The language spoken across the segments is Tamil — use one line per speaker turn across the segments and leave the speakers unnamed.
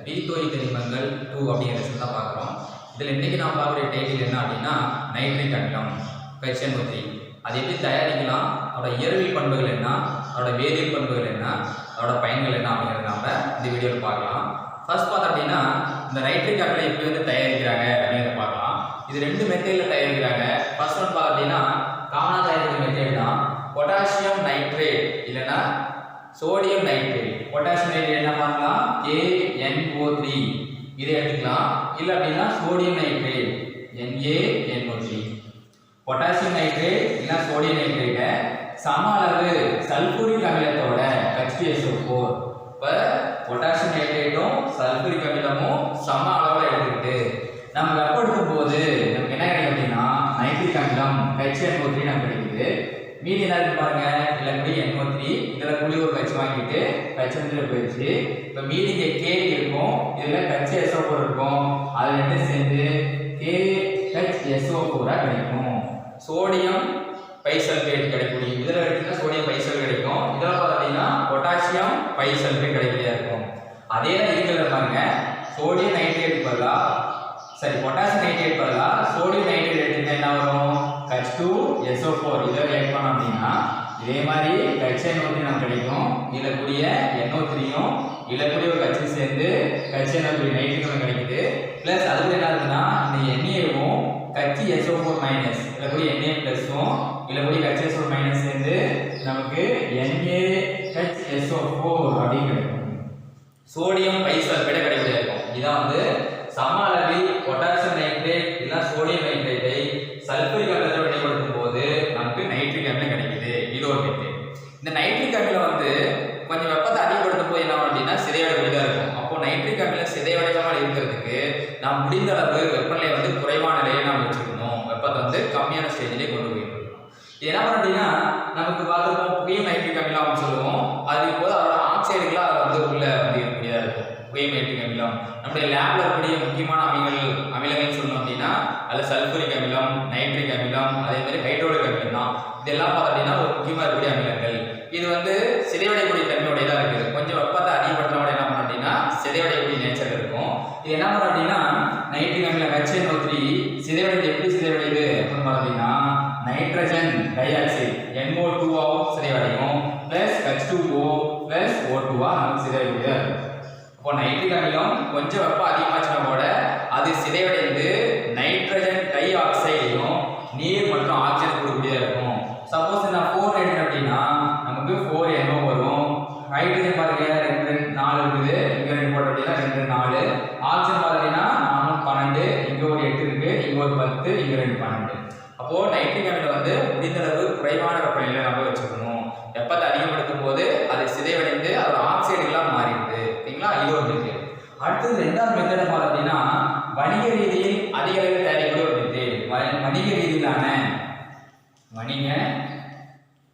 நீர்த்தோய் திணிமங்கள் 2 அப்படிங்கிற லெசன் தான் பார்க்குறோம். இதில் இன்றைக்கி நான் பார்க்குற டைட்டில் என்ன அப்படின்னா நைட்ரிக் அமிலம் HNO3. அது எப்படி தயாரிக்கலாம், அதோட இயற்பியல் பண்புகள் என்ன, அதோட வேதியியல் பண்புகள் என்ன, அதோட பயன்கள் என்ன அப்படிங்கிறத நம்ம இந்த வீடியோவில் பார்க்கலாம். ஃபர்ஸ்ட் பார்த்தோம் அப்படின்னா இந்த நைட்ரிக் அமிலம் எப்படி வந்து தயாரிக்கிறாங்க அப்படிங்கிறத பார்க்கலாம். இது 2 மெத்தேடில் தயாரிக்கிறாங்க. ஃபர்ஸ்ட் ஒன் பார்த்தோம் அப்படின்னா காமனாக தயாரிக்கிற மெத்தேட் தான் பொட்டாசியம் நைட்ரேட் இல்லைன்னா சோடியம் நைட்ரேட். பொட்டாசியம் நைட்ரேட் என்ன பண்ணலாம், KNO3 இதை எடுத்துக்கலாம். இல்லை அப்படின்னா sodium nitrate NaNO3. Potassium nitrate இல்லைன்னா சோடியம் நைட்ரேட்டை சம அளவு சல்பூரிக் அமிலத்தோட H2SO4. இப்போ பொட்டாசியம் நைட்ரேட்டும் சல்பூரிக் அமிலமும் சம அளவில் எடுத்துக்கிட்டு நம்ம வெப்பப்படுத்தும் போது நமக்கு என்ன கிடைக்கும் அப்படின்னா நைட்ரிக் அமிலம் HNO3 நமக்கு கிடைக்குது. மீதி என்ன இருக்கு பாருங்க, இதில் கூடி NO3, இதில் கூடி ஒரு H வாங்கிட்டு HNO3 போயிடுச்சு. இப்போ மீதி இங்கே K இருக்கும், இதில் HSO4 இருக்கும், அது ரெண்டு சேர்ந்து KHSO4 கிடைக்கும். சோடியம் பைசல்பேட் கிடைக்கும். இதில் எடுத்தீங்கன்னா சோடியம் பைசல் கிடைக்கும். இதில் பார்த்தீங்கன்னா பொட்டாசியம் பைசல்பேட் கிடைக்கலையா இருக்கும். அதே தான் இருக்கிறத பாருங்க, சோடியம் நைட்ரேட் பதிலாக பொட்டாசியம் நைட்ரேட் பதிலாக சோடியம் நைட்ரேட் எடுத்தீங்கன்னா என்ன வரும், H2SO4. இதை ரியாக்ட் பண்ணோம் அப்படின்னா இதே மாதிரி HNO3 நமக்கு கிடைக்கும். இதில் கூடிய NO3யும் இதில் கூடிய ஒரு H சேர்ந்து HNO3 நைட்ரிக் கிடைக்குது. ப்ளஸ் அது கூட என்ன இருக்குன்னா இந்த Naவும் HSO4 மைனஸ் இதில் கூடிய Na ப்ளஸும் இதில் கூடிய HSO4 மைனஸ் சேர்ந்து நமக்கு NaHSO4 அப்படின்னு கிடைக்கும். சோடியம் பைசல்பேட் கிடைக்கலையா இருக்கும். இதான் வந்து சம அளவில் பொட்டாசியம் நைட்ரேட் இல்லைன்னா சோடியம் நைட்ரேட்டை சல்பூரிக் அமிலத்தோடு வினைப்படுத்தும் போது நமக்கு நைட்ரிக் அமிலம் கிடைக்குது. இது ஒரு மெத்தட். இந்த நைட்ரிக் அமிலம் வந்து கொஞ்சம் வெப்பத்தை அதிகப்படுத்தும் போது என்ன அப்படின்னா சிதைவடையக்கூடியதாக இருக்கும். அப்போ நைட்ரிக் அமிலம் சிதைவடையாமல் இருக்கிறதுக்கு நாம் முடிந்த அளவு வெப்பநிலை வந்து குறைவான நிலையை நாம் வச்சுக்கணும். வெப்பத்தை வந்து கம்மியான ஸ்டேஜிலே கொண்டு போயிட்டு இருக்கணும். இது என்ன பண்ண அப்படின்னா நமக்கு பார்த்துருப்போம் புகையும் நைட்ரிக் அமிலம் அப்படின்னு சொல்லுவோம். அது போது அதோட ஆக்சைடுகளாக அதை வந்து உள்ள வந்து இருக்கக்கூடியதாக இருக்கும். புகையும் நைட்ரிக் அமிலம் நம்முடைய லேப்ல இருக்கக்கூடிய முக்கியமான அமிலங்கள் சொல்லணும் அப்படின்னா அதில் சல்பூரிக் அமிலம், நைட்ரிக் அமிலம், அதே மாதிரி ஹைட்ரோலிக் அமிலம் தான். இதெல்லாம் பார்த்தோம் அப்படின்னா ஒரு முக்கியமாக இருக்கக்கூடிய அமிலங்கள். இது வந்து சிதைவடையக்கூடிய தன்மையுடையதாக இருக்குது. கொஞ்சம் வெப்பத்தை அதிகப்படுத்தினோட என்ன பண்ணோம் அப்படின்னா சிதைவடையக்கூடிய நேச்சர் இருக்கும். இது என்ன பண்ணோம் அப்படின்னா நைட்ரிக் அமிலம் HNO3 சிதைவடைந்து எப்படி சிதைவடையுது அப்படின்னு பார்த்தீங்கன்னா நைட்ரஜன் டை ஆக்சைடு NO2ஆகவும் சிதைவடையும், பிளஸ் H2O பிளஸ் O2ஆ நமக்கு சிதைவடையுது. இப்போ நைட்ரிக் அமிலம் கொஞ்சம் வெப்பம் அதிகமாச்சுன்னா கூட அது சிதைவடைந்து நைட்ரஜன் டை ஆக்சைடையும் நீர் மற்றும் ஆக்சிஜன் கொடுக்கக்கூடியதாக இருக்கும். சப்போஸ் நான் 4 எடுத்தேன் அப்படின்னா நமக்கு 4NO வரும். ஹைட்ரஜன் பாருங்க 2 4 இருக்குது, இங்கே 2 போட்டோம் அப்படின்னா 2 4. ஆக்சிஜன் பார்த்தீங்கன்னா 4 12, இங்கே ஒரு 8 இருக்கு, இங்கே ஒரு 10, இங்கே 2 12. அப்போ நைட்ரிக் அமிலம் வந்து முடிந்தளவு குறைவான வெப்பநிலையில நம்ம வச்சுக்கணும். வெப்பத்தை அதிகப்படுத்தும் போது அது சிதைவடைந்து அதோட ஆக்சைடுகளாக மாறிடுது. ஓகேங்களா, இது ஒரு மெத்தட். அடுத்தது 2வது மெத்தட் பார்த்தோம் அப்படின்னா வணிக ரீதியில் அதிக அளவில் தயாரிக்கக்கூடிய ஒரு மெத்தட். வணிக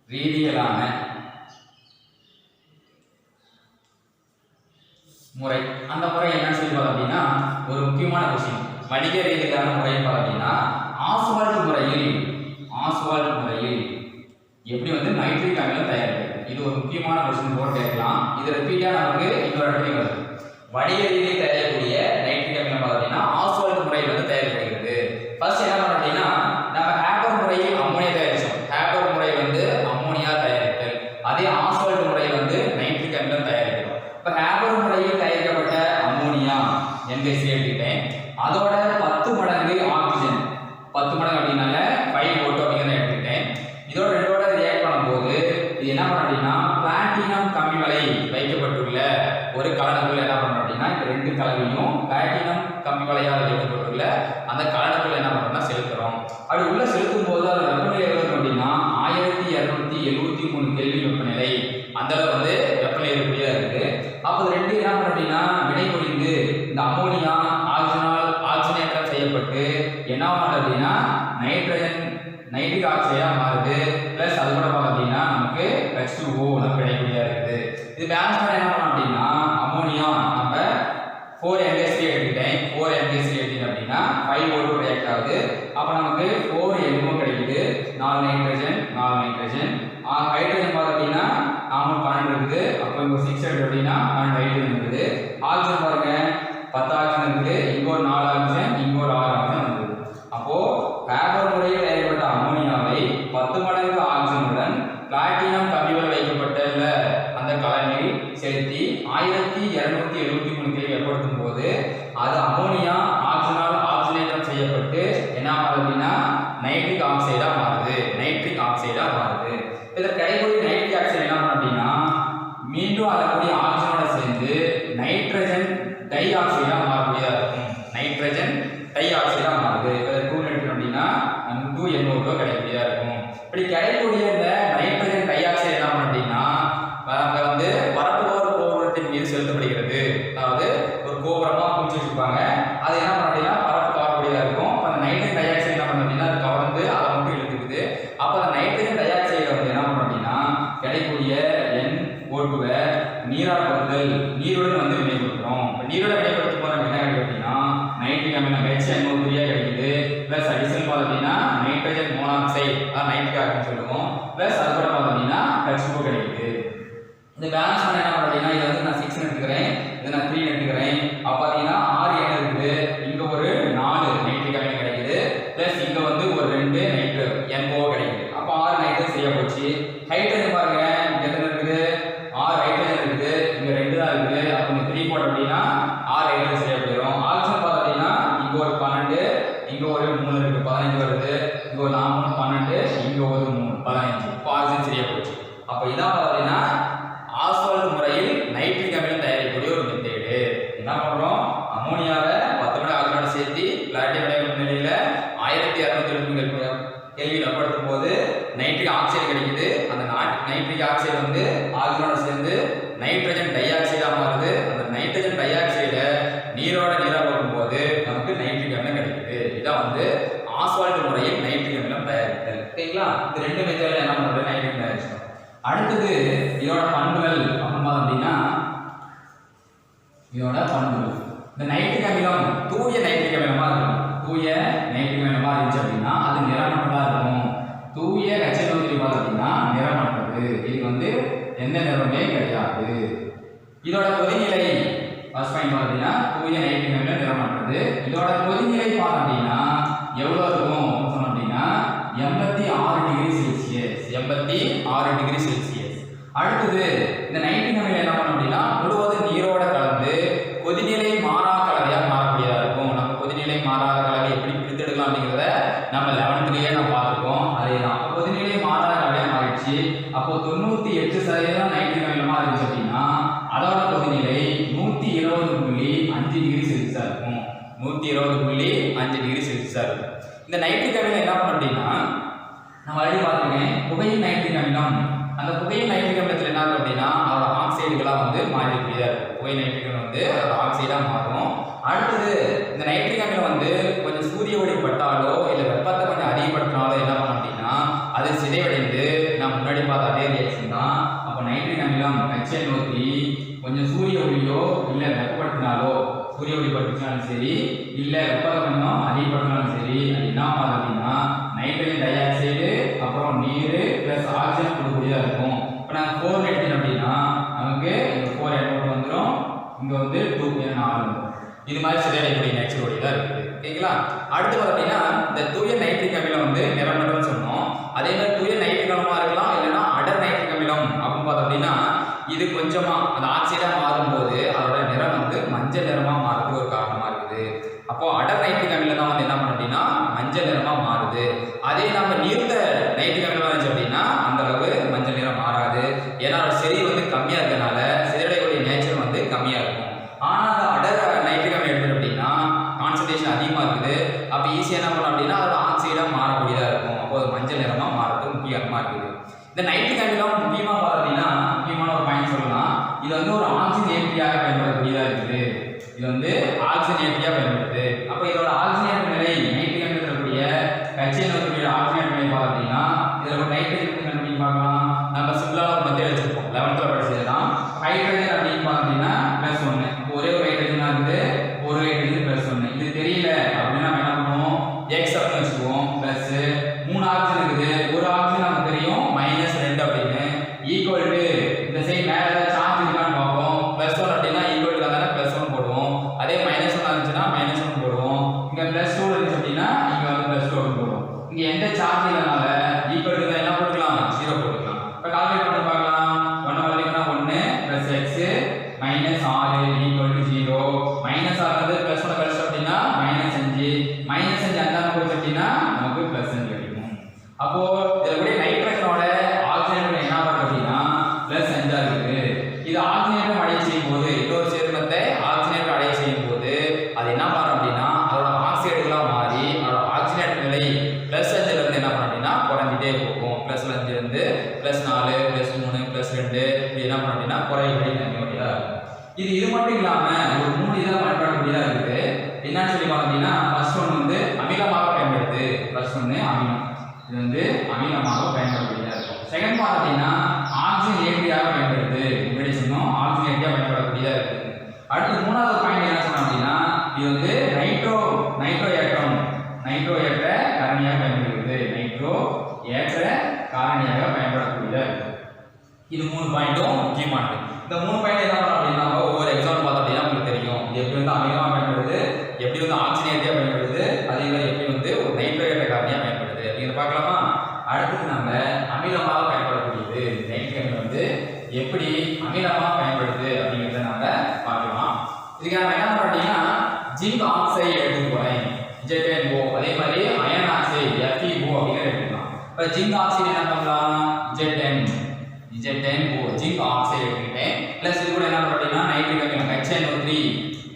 ரீதியிலான முறை. அந்த முறை என்னன்னு சொல்லி பார்த்தோம் அப்படின்னா ஒரு முக்கியமான விஷயம். வணிக ரீதியிலான முறை பார்த்தோம் அப்படின்னா ஆஸ்வால்ட் முறையில் எப்படி வந்து நைட்ரிக் அமிலம் தயாரிக்கிறது. இது ஒரு முக்கியமான கொஸ்டின் போட்டு கேட்கலாம். இது ரிப்பீட்டா நமக்கு இன்னொரு இடத்துலையும் வருது. வணிக ரீதியில் தயாரிக்கக்கூடிய நைட்ரிக் அமிலம் பார்த்தீங்கன்னா ஆஸ்வால்ட் முறையில் வந்து தயாரிக்கப்படுகிறது. ஃபர்ஸ்ட் என்ன பண்ணோம் அப்படின்னா நம்ம ஹேப்பர் முறையில் அம்மோனியா தயாரிச்சோம். ஹேப்பர் முறையில் வந்து அம்மோனியா தயாரித்தல், அதே ஆஸ்வால்ட் முறையில் வந்து நைட்ரிக் அமிலம் தயாரிக்கிறோம். இப்போ ஹேப்பர் முறையில் தயாரிக்கப்பட்ட அம்மோனியா NaCl எடுத்துக்கிட்டேன், அதோட 10 மடங்கு ஆக்சிஜன், 10 மடங்கு அப்படின்னால 5O2 அப்படிங்கிறத எடுத்துக்கிட்டேன். இதோட ரெண்டோட ரியாக்ட் பண்ணும்போது இது என்ன பண்ண அப்படின்னா பிளாட்டினம் கம்பிவலை வைக்கப்பட்டுள்ள ஒரு கலனுக்குள்ள என்ன பண்ணணும் அப்படின்னா இந்த 2 கலவையும் பிளாட்டினம் கம்பிவலையால் வைக்கப்பட்டுள்ள அந்த கலனுக்குள்ள என்ன பண்ணணும்னா செலுத்துறோம். அப்படி உள்ள செலுத்தும் போது அது வெப்பநிலை எவ்வளவு அப்படின்னா 1273 கெல்வின் வெப்பநிலை. அந்த அளவு வந்து வெப்பநிலை இருக்கக்கூடியதாக இருக்கு. அப்போ 2 என்ன பண்ண அப்படின்னா வினை புரிந்து இந்த அம்மோனியா ஆக்சிஜனேற்றம் செய்யப்பட்டு என்ன பண்ண அப்படின்னா நைட்ரிக் ஆக்சைடா மாறுது. பிளஸ் அது கூட பார்த்தோம் அப்படின்னா நமக்கு H2O நமக்கு கிடைக்கக்கூடியதாக இருக்குது. இது பேலன்ஸ் பண்ண என்ன பண்ணோம் அப்படின்னா அம்மோனியா நம்ம 4NaCl எடுத்துட்டேன், 4NaCl எடுத்தீங்க அப்படின்னா 5O2 ரியாக்ட் ஆகுது. அப்போ நமக்கு 4NO கிடைக்குது, 4 நைட்ரஜன். ஹைட்ரஜன் பார்த்தோம் அப்படின்னா 4 12 இருக்குது. அப்போ இங்கே 6 எடுத்து அப்படின்னா 12 ஹைட்ரஜன் இருக்குது. ஆக்சிஜன் பாருங்க 173 கேள்வி ஏற்படுத்தும் போது அது அமோனியா ஆக்சிஜனால் ஆக்சிஜனேற்றம் செய்யப்பட்டு என்ன ஆகுது அப்படின்னா நைட்ரிக் ஆக்சைடா மாறுது. இதற்கு கிடைக்கக்கூடிய நைட்ரிக் ஆக்சைடு என்ன பண்ணும் அப்படின்னா மீண்டும் அதற்குரிய ஆக்சிஜனோட சேர்ந்து நைட்ரஜன் டை ஆக்சைடா மாறக்கூடியதா இருக்கும். நைட்ரஜன் டை ஆக்சைடா மாறுது. இதற்கு 2 எடுத்துட்டோம் அப்படின்னா 2NO2 கிடைக்கக்கூடியதா இருக்கும். இப்படி கிடைக்கக்கூடிய இந்த நைட்ரஜன் டை ஆக்சைடு என்ன பண்ணும் அப்படின்னா அங்க வந்து பரப்புவோர் கோபுரத்தின் மீது செலுத்தப்படுகிறது. அதாவது ஒரு கோபுரமா பூச்சி வச்சிருப்பாங்க. அது என்ன பண்ணும் அப்படின்னா பரப்பு கவரக்கூடியதா இருக்கும். அப்ப அந்த நைட்ரஜன் டை ஆக்சைடு என்ன பண்ணும் அப்படின்னா அது கவர்ந்து அதை மட்டும் இழுத்துக்குது. அப்ப அந்த நைட்ரஜன் டை ஆக்சைடு வந்து என்ன பண்ணும் அப்படின்னா கிடைக்கக்கூடிய NO2 நீரால் பகுதல் நீருடன் வந்து வினைப்படுத்துறோம். நீருடன் வினைப்படுத்தும் போது என்ன கிடைக்கும் அப்படின்னா நைட்ரிக் அமிலம் HNO3 கிடைக்குது. பிளஸ் அடிஷனல் பார்த்தீங்கன்னா நைட்ரஜன் மோனாக்சைடு நைட்ரிக் ஆக்சைடு சொல்லுவோம். பிளஸ் அது கூட பார்த்தீங்கன்னா H2O கிடைக்குது. இந்த பேலன்ஸ் பண்ண என்ன பண்ணுறீங்கன்னா இதை வந்து நான் 6 எடுத்துக்கிறேன், இதை நான் 3 எடுத்துக்கிறேன். அப்போ பார்த்தீங்கன்னா 6 என்ன இருக்குது, இங்கே ஒரு 4 நைட்ரிக் அமிலம் கிடைக்குது. பிளஸ் இங்கே வந்து ஒரு 2 NO கிடைக்குது. அப்போ 6 நைட்ரஜன் சரியா போச்சு. ஹைட்ரஜன் பாருங்க இங்கே எத்தனை இருக்குது, 6 ஹைட்ரஜன் இருக்குது, இங்கே 2 தான் இருக்குது. அப்போ இந்த 3 போட்டோம் அப்படின்னா 6 ஹைட்ரஜன் சரியா போயிடும். ஆக்சிஜன் பார்த்தீங்கன்னா இங்கே ஒரு 12, இங்கே ஒரு 3 இருக்கு, 15 வருது. இங்கே ஒரு 4 12, இங்கே ஒரு 3 15. இப்போ ஆக்சிஜன் சரியா போச்சு. அப்போ இதான் பார்த்தீங்கன்னா ஆஸ்வால்ட் முறையில் நைட்ரிக் அமிலம் தயாரிக்கக்கூடிய ஒரு மெத்தேடு. என்ன பண்றோம், அமோனியாவை 10 மடங்கு ஆக்சிஜனோட சேர்த்து பிளாட்டினம் அயனைடு நிலையில 1270 கேள்வியில் ஏற்படுத்தும் போது நைட்ரிக் ஆக்சைடு கிடைக்குது. அந்த நைட்ரிக் ஆக்சைடு வந்து ஆக்சிஜனோட சேர்ந்து நைட்ரஜன் டை ஆக்சைடா மாறுது. அந்த நைட்ரஜன் டை ஆக்சைடை நீரோட நீரா போகும்போது நமக்கு நைட்ரிக் அமிலம் கிடைக்குது. இதான் வந்து ஆஸ்வால்ட் முறையில் நைட்ரிக் அமிலம் தயாரித்தல். ஓகேங்களா? இந்த 2 மெத்தேட்ல என்ன பண்றது, நைட்ரிக் தயாரிச்சோம். அடுத்தது இதோட பண்புகள் அப்படின்னா அப்படின்னா இதோட பண்புகள். இந்த நைட்ரிக் அமிலம் தூய நைட்ரிக் அமிலமா இருக்கும். தூய நைட்ரிக் அமிலமா இருந்துச்சு அப்படின்னா அது நிறமற்றதா இருக்கும். தூய HNO3 அப்படின்னா நிறமற்றது. இது வந்து எந்த நிறமே கிடையாது. இதோட கொதிநிலை ஃபர்ஸ்ட் பாயிண்ட் அப்படின்னா தூய நைட்ரிக் அமிலம் நிறமற்றது. இதோட கொதிநிலை அப்படின்னா எவ்வளவு இருக்கும் சொன்னோம் அப்படின்னா 86 டிகிரி செல்சியஸ். 86 degree Celsius. அடுத்தது இந்த நைட்ரிக் அமிலம் என்ன பண்ணும் அப்படின்னா முழுவதும் நீரோட கலந்து கொதிநிலை மாறா கலவையா மாறக்கூடியதா இருக்கும். நம்ம கொதிநிலை மாறாத கலவை எப்படி பிரித்தெடுக்கலாம் அப்படிங்கிறத நம்ம 11லேயே நம்ம பார்த்துருக்கோம். அதே தான் கொதிநிலை மாறாத கலவையா மாறிடுச்சு. அப்போ 98% நைட்ரிக் அமிலமா இருந்துச்சு அப்படின்னா அதோட கொதிநிலை 120.5 டிகிரி செல்சியஸா இருக்கும். 120.5 டிகிரி செல்சியஸா இருக்கும். இந்த நைட்ரிக் அமிலம் என்ன பண்ணும் அப்படின்னா நான் ஆல்ரெடி பார்த்துருக்கேன், புகையில் நைட்ரிக் அமிலம். அந்த புகையில் நைட்ரிக் அமிலத்தில் என்ன இருக்கும் அப்படின்னா அதோட ஆக்சைடுகளாக வந்து மாறிக்கூடியதாக இருக்கும். புகை நைட்ரிக் அமிலம் வந்து அதோட ஆக்சைடாக மாறும். அடுத்தது இந்த நைட்ரிக் அமிலம் வந்து கொஞ்சம் சூரிய ஒளி பட்டாலோ இல்லை வெப்பத்தை கொஞ்சம் அதிகப்படுத்தினாலோ என்ன பண்ணும் அப்படின்னா அது சிதைவடைந்து நான் முன்னாடி பார்த்த அதே ரியாக்ஷன் தான். அப்போ நைட்ரிக் அமிலம் HNO3 கொஞ்சம் சூரிய ஒளியோ இல்லை வெப்பப்படுத்தினாலோ, சூரிய ஒளி பட்டுச்சாலும் சரி இல்லை வெப்பத்தை கொஞ்சம் அதிகப்படுத்தினாலும் சரி அது என்ன ஆகுது அப்படின்னா நைட்ரஜன் டை ஆக்சைடு அப்புறம் நீர் பிளஸ் ஆக்சிஜன் கொடுக்கக்கூடியதாக இருக்கும். இப்போ நாங்கள் 4 எடுத்தோம் அப்படின்னா நமக்கு இங்கே 4 NO2 வந்துடும், இங்கே வந்து 2 4 வந்துடும். இது மாதிரி சிதையடையக்கூடிய நேச்சுரல் தான் இருக்குது. ஓகேங்களா? அடுத்து பார்த்தீங்கன்னா இந்த தூய நைட்ரிக் அமிலம் வந்து நிறமற்றம்னு சொன்னோம். அதே மாதிரி தூய நைட்ரிக் அமிலமாக இருக்கலாம், இல்லைன்னா அடர் நைட்ரிக் அமிலம் அப்படின்னு பார்த்தோம் அப்படின்னா இது கொஞ்சமா அந்த ஆக்சைடாக மாறும்போது அதோட நிறம் வந்து மஞ்சள் நிறமாக மாறுறதுக்கு ஒரு காரணமாக இருக்குது. அப்போ அடர் நைட்ரிக் அமிலம் தான் வந்து என்ன பண்ணும் அப்படின்னா மஞ்சள் நிறமாக மாறுது. அதே நம்ம நீர்த்த நைட்ரிக் அமிலம் இருந்துச்சு அப்படின்னா அந்த அளவு மஞ்சள் நிறம் மாறாது. ஏன்னா அதோட செறிவு வந்து கம்மியாக இருக்கிறதுனால சிதையடையக்கூடிய நேச்சர் வந்து கம்மியாக இருக்கும். ஆனால் அந்த அடர் நைட்ரிக் அமிலம் எடுத்துட்டு அப்படின்னா கான்சன்ட்ரேஷன் அதிகமாக இருக்குது. அப்போ ஈஸியாக என்ன பண்ணணும் அப்படின்னா அதோட ஆக்சைடாக மாறக்கூடியதாக இருக்கும். அப்போ அது மஞ்சள் நிறமாக மாறதுக்கு முக்கியமாக இருக்குது. இந்த நைட்ரிக் அமிலம் முக்கியமாக பார்த்தீங்கன்னா முக்கியமான ஒரு பாயிண்ட் சொல்லலாம், இது வந்து ஒரு ஆக்சிஜன் ஏற்பியாக பயன்படக்கூடியதாக இருக்குது. இது வந்து ஆக்சிஜன் ஏற்பியாக பயன்படுது. அப்போ இதோட ஆக்சிஜன் நிலை நைட்ரிக் அமிலத்தில் இருக்கக்கூடிய HNO3 ஆக்சிஜன் நிலை பார்த்தீங்கன்னா இதில் ஒரு நைட்ரஜன் அப்படின்னு பார்க்கலாம். நம்ம சிம்பிளாக ஒரு மெத்தட் வச்சிருப்போம், 11th படிச்சது தான். ஹைட்ரஜன் அப்படின்னு பார்த்தீங்கன்னா +1. இப்போ ஒரே ஒரு ஹைட்ரஜனாக இருக்குது, ஒரு ஹைட்ரஜன் +1. இது தெரியல அப்படின்னா நம்ம என்ன பண்ணுவோம், X அப்படின்னு வச்சுக்குவோம். ப்ளஸ் 3 ஆக்சிஜன் இருக்குது, ஒரு ஆக்சிஜன் நமக்கு தெரியும் -2 அப்படின்னு. ஈக்குவல் டு இந்த சைடு மேலே சார்ஜ் இருக்கான்னு பார்ப்போம். +1 அப்படின்னா ஈக்குவல் டு தானே +1 போடுவோம். அதே -1 அமிலமாக பயன்படக்கூடியதாக இருக்கும். செகண்ட் பார்ட் அப்படின்னா ஆக்சிஜனேற்றியாக பயன்படுது. முன்னாடி சொன்னோம் ஆக்சிஜனேற்றியாக பயன்படக்கூடியதாக இருக்குது. அடுத்து மூணாவது பாயிண்ட் என்ன சொன்னோம் அப்படின்னா இது வந்து நைட்ரோ ஏற்ற காரணியாக பயன்படுகிறது. நைட்ரோ ஏற்ற காரணியாக பயன்படக்கூடியதாக இருக்குது. இது 3 பாயிண்ட்டும் முக்கியமானது. இந்த 3 பாயிண்ட் என்ன பண்ணலாம் அப்படின்னா ஒவ்வொரு எக்ஸாம்பிள் பார்த்தோம் அப்படின்னா உங்களுக்கு தெரியும் இது எப்படி வந்து அமிலமாக பயன்படுது, எப்படி வந்து ஆக்சிஜனேற்றியாக பயன்படுது, அதே மாதிரி எப்படி வந்து ஒரு நைட்ரோ ஏற்ற காரணியாக பயன்படுது அப்படிங்கிறத பார்க்கலாமா. அடுத்து நம்ம அமிலமாக பயன்படக்கூடியது நைட்ரிக் அமிலம் வந்து எப்படி அமிலமாக பயன்படுது அப்படிங்கிறத நம்ம பார்க்கலாம். இதுக்கு நம்ம என்ன பண்ணுறோம் அப்படின்னா ஜிங்க் ஆக்சைடு எடுத்துக்க போகிறேன் ZnO, அதே மாதிரி அயன் ஆக்சைடு FeO அப்படிங்கிற எடுத்துக்கலாம். இப்போ ஜிங்க் ஆக்சைடு என்ன பண்ணலாம் ZnO ஜிங்க் ஆக்சைடு எடுத்துக்கிட்டேன். ப்ளஸ் இது கூட என்ன பண்ணுறோம் அப்படின்னா நைட்ரிக் அமிலம் HNO3